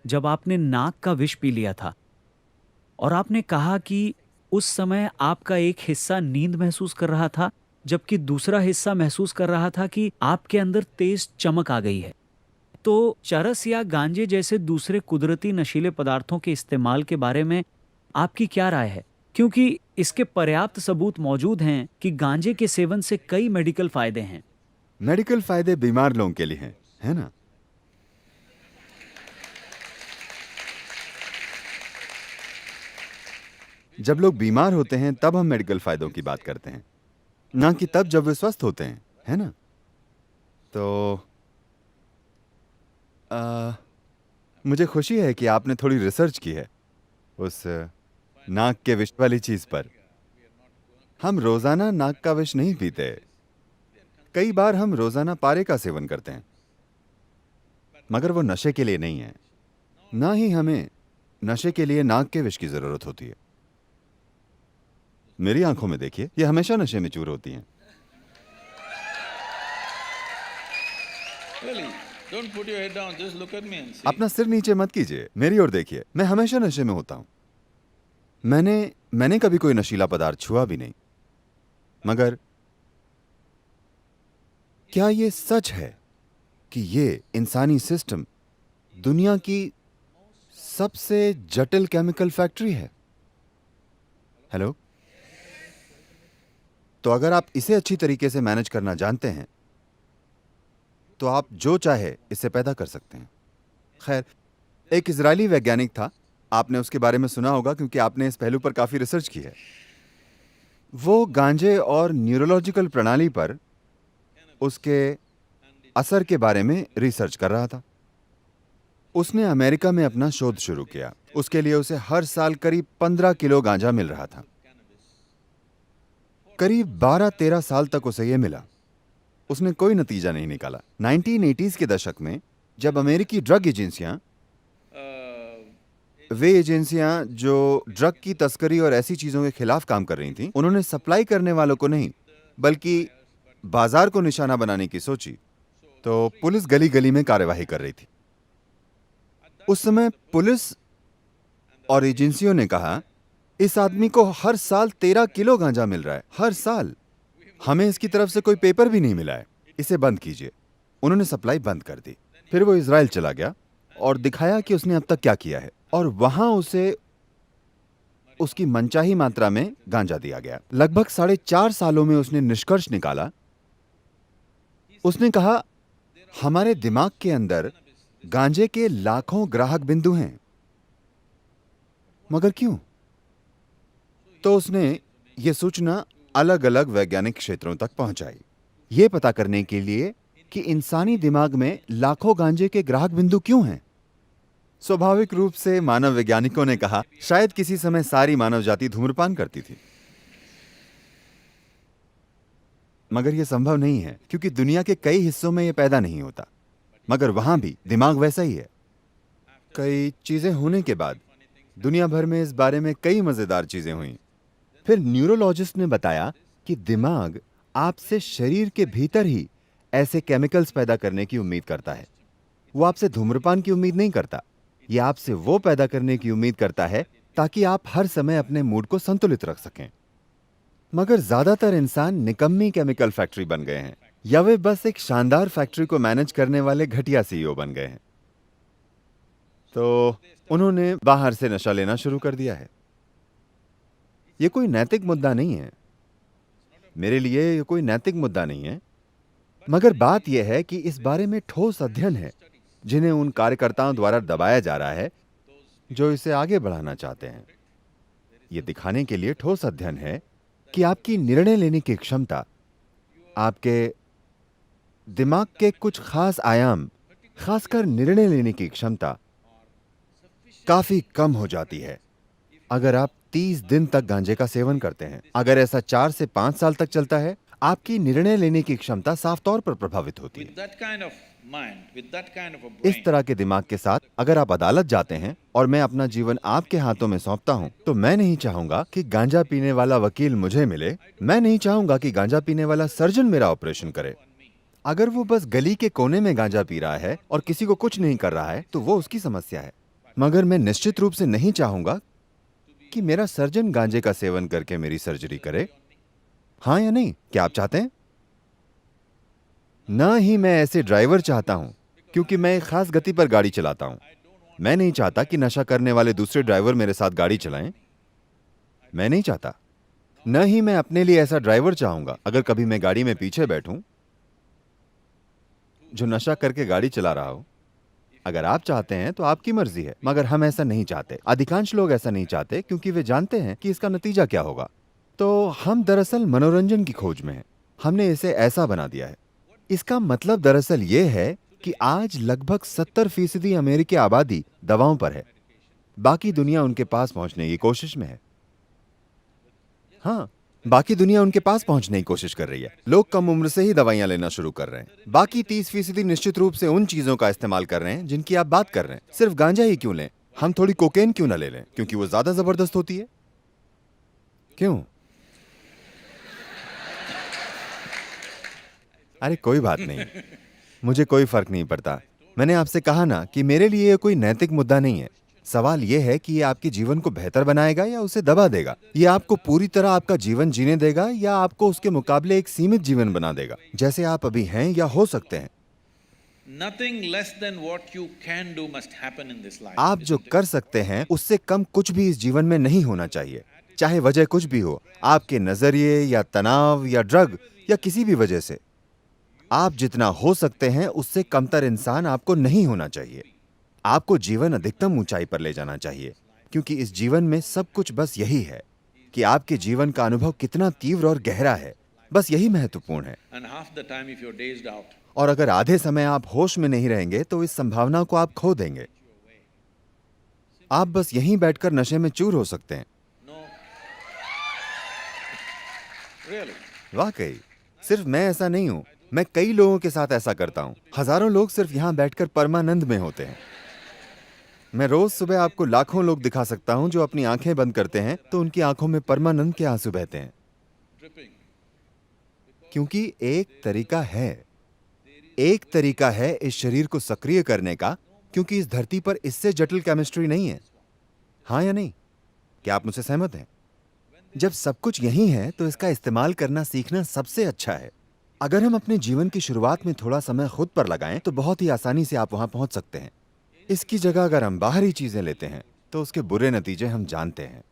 जब आपने नाक का विष पी लिया था और आपने कहा कि उस समय आपका एक हिस्सा नींद महसूस कर रहा था, जबकि दूसरा हिस्सा महसूस कर रहा था कि आपके अंदर तेज चमक आ गई है। तो चरस या गांजे जैसे दूसरे कुदरती नशीले पदार्थों के इस्तेमाल के बारे में आपकी क्या राय है? क्योंकि इसके पर्याप्त सबूत मौजूद हैं कि गांजे के सेवन से कई मेडिकल फायदे हैं। मेडिकल फायदे बीमार लोगों के लिए हैं, है ना? जब लोग बीमार होते हैं तब हम मेडिकल फायदों की बात करते हैं, ना कि तब जब वे स्वस्थ होते हैं, है ना? तो आ, मुझे खुशी है कि आपने थोड़ी रिसर्च की है उस नाक के विष वाली चीज पर। हम रोजाना नाक का विष नहीं पीते। कई बार हम रोजाना पारे का सेवन करते हैं, मगर वो नशे के लिए नहीं है। ना ही हमें नशे के लिए नाक के विष की जरूरत होती है। मेरी आंखों में देखिए, ये हमेशा नशे में चूर होती हैं। Really, don't put your head down, just look at me and see. अपना सिर नीचे मत कीजिए, मेरी ओर देखिए। मैं हमेशा नशे में होता हूं। मैंने कभी कोई नशीला पदार्थ छुआ भी नहीं। मगर क्या ये सच है कि ये इंसानी सिस्टम दुनिया की सबसे जटिल केमिकल फैक्ट्री है? हेलो? तो अगर आप इसे अच्छी तरीके से मैनेज करना जानते हैं तो आप जो चाहे इससे पैदा कर सकते हैं। खैर, एक इजरायली वैज्ञानिक था, आपने उसके बारे में सुना होगा क्योंकि आपने इस पहलू पर काफी रिसर्च की है। वो गांजे और न्यूरोलॉजिकल प्रणाली पर उसके असर के बारे में रिसर्च कर रहा था। उसने अमेरिका में अपना शोध शुरू किया। उसके लिए उसे हर साल करीब 15 किलो गांजा मिल रहा था। करीब 12-13 साल तक उसे यह मिला। उसने कोई नतीजा नहीं निकाला। 1980s के दशक में जब अमेरिकी ड्रग एजेंसियां, वे एजेंसियां जो ड्रग की तस्करी और ऐसी चीजों के खिलाफ काम कर रही थीं, उन्होंने सप्लाई करने वालों को नहीं बल्कि बाजार को निशाना बनाने की सोची, तो पुलिस गली गली में कार्यवाही कर रही थी। उस समय पुलिस और एजेंसियों ने कहा, इस आदमी को हर साल 13 किलो गांजा मिल रहा है, हर साल। हमें इसकी तरफ से कोई पेपर भी नहीं मिला है, इसे बंद कीजिए। उन्होंने सप्लाई बंद कर दी। फिर वो इजराइल चला गया और दिखाया कि उसने अब तक क्या किया है, और वहां उसे उसकी मनचाही मात्रा में गांजा दिया गया। लगभग 4.5 सालों में उसने निष्कर्ष निकाला। उसने कहा, हमारे दिमाग के अंदर गांजे के लाखों ग्राहक बिंदु हैं। मगर क्यों? तो उसने ये सूचना अलग अलग वैज्ञानिक क्षेत्रों तक पहुंचाई, ये पता करने के लिए कि इंसानी दिमाग में लाखों गांजे के ग्राहक बिंदु क्यों हैं। स्वाभाविक रूप से मानव वैज्ञानिकों ने कहा, शायद किसी समय सारी मानव जाति धूम्रपान करती थी। मगर यह संभव नहीं है, क्योंकि दुनिया के कई हिस्सों में यह पैदा नहीं होता। मगर वहां भी दिमाग वैसा ही है। कई चीजें होने के बाद दुनिया भर में इस बारे में कई मजेदार चीजें हुई। फिर न्यूरोलॉजिस्ट ने बताया कि दिमाग आपसे शरीर के भीतर ही ऐसे केमिकल्स पैदा करने की उम्मीद करता है। वो आपसे धूम्रपान की उम्मीद नहीं करता। ये आपसे वो पैदा करने की उम्मीद करता है ताकि आप हर समय अपने मूड को संतुलित रख सकें। मगर ज्यादातर इंसान निकम्मी केमिकल फैक्ट्री बन गए हैं, या वे बस एक शानदार फैक्ट्री को मैनेज करने वाले घटिया सीईओ बन गए हैं। तो उन्होंने बाहर से नशा लेना शुरू कर दिया है। यह कोई नैतिक मुद्दा नहीं है, मेरे लिए यह कोई नैतिक मुद्दा नहीं है। मगर बात यह है कि इस बारे में ठोस अध्ययन है जिन्हें उन कार्यकर्ताओं द्वारा दबाया जा रहा है जो इसे आगे बढ़ाना चाहते हैं। यह दिखाने के लिए ठोस अध्ययन है कि आपकी निर्णय लेने की क्षमता, आपके दिमाग के कुछ खास आयाम, खासकर निर्णय लेने की क्षमता काफी कम हो जाती है अगर आप 30 दिन तक गांजे का सेवन करते हैं। अगर ऐसा 4 से 5 साल तक चलता है, आपकी निर्णय लेने की क्षमता साफ तौर पर प्रभावित होती है। With that kind of mind, with that kind of a इस brain, तरह के दिमाग के साथ अगर आप अदालत जाते हैं और मैं अपना जीवन आपके हाथों में सौंपता हूं, तो मैं नहीं चाहूंगा कि गांजा पीने वाला वकील मुझे मिले। मैं नहीं चाहूंगा कि गांजा पीने वाला सर्जन मेरा ऑपरेशन करे। अगर वो बस गली के कोने में गांजा पी रहा है और किसी को कुछ नहीं कर रहा है, तो वो उसकी समस्या है। मगर मैं निश्चित रूप से नहीं चाहूंगा कि मेरा सर्जन गांजे का सेवन करके मेरी सर्जरी करे। हाँ या नहीं, क्या आप चाहते हैं? ना ही मैं ऐसे ड्राइवर चाहता हूं, क्योंकि मैं एक खास गति पर गाड़ी चलाता हूं। मैं नहीं चाहता कि नशा करने वाले दूसरे ड्राइवर मेरे साथ गाड़ी चलाएं। मैं नहीं चाहता। न ही मैं अपने लिए ऐसा ड्राइवर चाहूंगा अगर कभी मैं गाड़ी में पीछे बैठूं जो नशा करके गाड़ी चला रहा हो। अगर आप चाहते हैं तो आपकी मर्जी है, मगर हम ऐसा नहीं चाहते। अधिकांश लोग ऐसा नहीं चाहते क्योंकि वे जानते हैं कि इसका नतीजा क्या होगा। तो हम दरअसल मनोरंजन की खोज में हैं। हमने इसे ऐसा बना दिया है। इसका मतलब दरअसल यह है कि आज लगभग 70% अमेरिकी आबादी दवाओं पर है। बाकी दुनिया उनके पास पहुंचने की कोशिश में है। हाँ, बाकी दुनिया उनके पास पहुंचने की कोशिश कर रही है। लोग कम उम्र से ही दवाइयां लेना शुरू कर रहे हैं। बाकी 30% निश्चित रूप से उन चीजों का इस्तेमाल कर रहे हैं जिनकी आप बात कर रहे हैं। सिर्फ गांजा ही क्यों लें, हम थोड़ी कोकेन क्यों ना ले लें, क्योंकि वो ज्यादा जबरदस्त होती है। क्यों? अरे कोई बात नहीं, मुझे कोई फर्क नहीं पड़ता। मैंने आपसे कहा ना कि मेरे लिए ये कोई नैतिक मुद्दा नहीं है। सवाल यह है कि ये आपके जीवन को बेहतर बनाएगा या उसे दबा देगा। ये आपको पूरी तरह आपका जीवन जीने देगा या आपको उसके मुकाबले एक सीमित जीवन बना देगा, जैसे आप अभी हैं या हो सकते हैं। Nothing less than what you can do must happen in this life. आप जो isn't it? कर सकते हैं उससे कम कुछ भी इस जीवन में नहीं होना चाहिए, चाहे वजह कुछ भी हो, आपके नजरिए या तनाव या ड्रग या किसी भी वजह से। आप जितना हो सकते हैं उससे कमतर इंसान आपको नहीं होना चाहिए। आपको जीवन अधिकतम ऊंचाई पर ले जाना चाहिए, क्योंकि इस जीवन में सब कुछ बस यही है कि आपके जीवन का अनुभव कितना तीव्र और गहरा है। बस यही महत्वपूर्ण है। And half the time if you're dazed out, और अगर आधे समय आप होश में नहीं रहेंगे तो इस संभावना को आप खो देंगे। आप बस यहीं बैठकर नशे में चूर हो सकते हैं। no. Really? वाकई, सिर्फ मैं ऐसा नहीं हूं, मैं कई लोगों के साथ ऐसा करता हूं। हजारों लोग सिर्फ यहां बैठकर परमानंद में होते हैं। मैं रोज सुबह आपको लाखों लोग दिखा सकता हूं जो अपनी आंखें बंद करते हैं तो उनकी आंखों में परमानंद के आंसू बहते हैं। Dripping. क्योंकि एक तरीका है इस शरीर को सक्रिय करने का, क्योंकि इस धरती पर इससे जटिल केमिस्ट्री नहीं है। हाँ या नहीं, क्या आप मुझसे सहमत हैं? जब सब कुछ यही है तो इसका इस्तेमाल करना सीखना सबसे अच्छा है। अगर हम अपने जीवन की शुरुआत में थोड़ा समय खुद पर लगाएं तो बहुत ही आसानी से आप वहां पहुंच सकते हैं। इसकी जगह अगर हम बाहरी चीजें लेते हैं तो उसके बुरे नतीजे हम जानते हैं।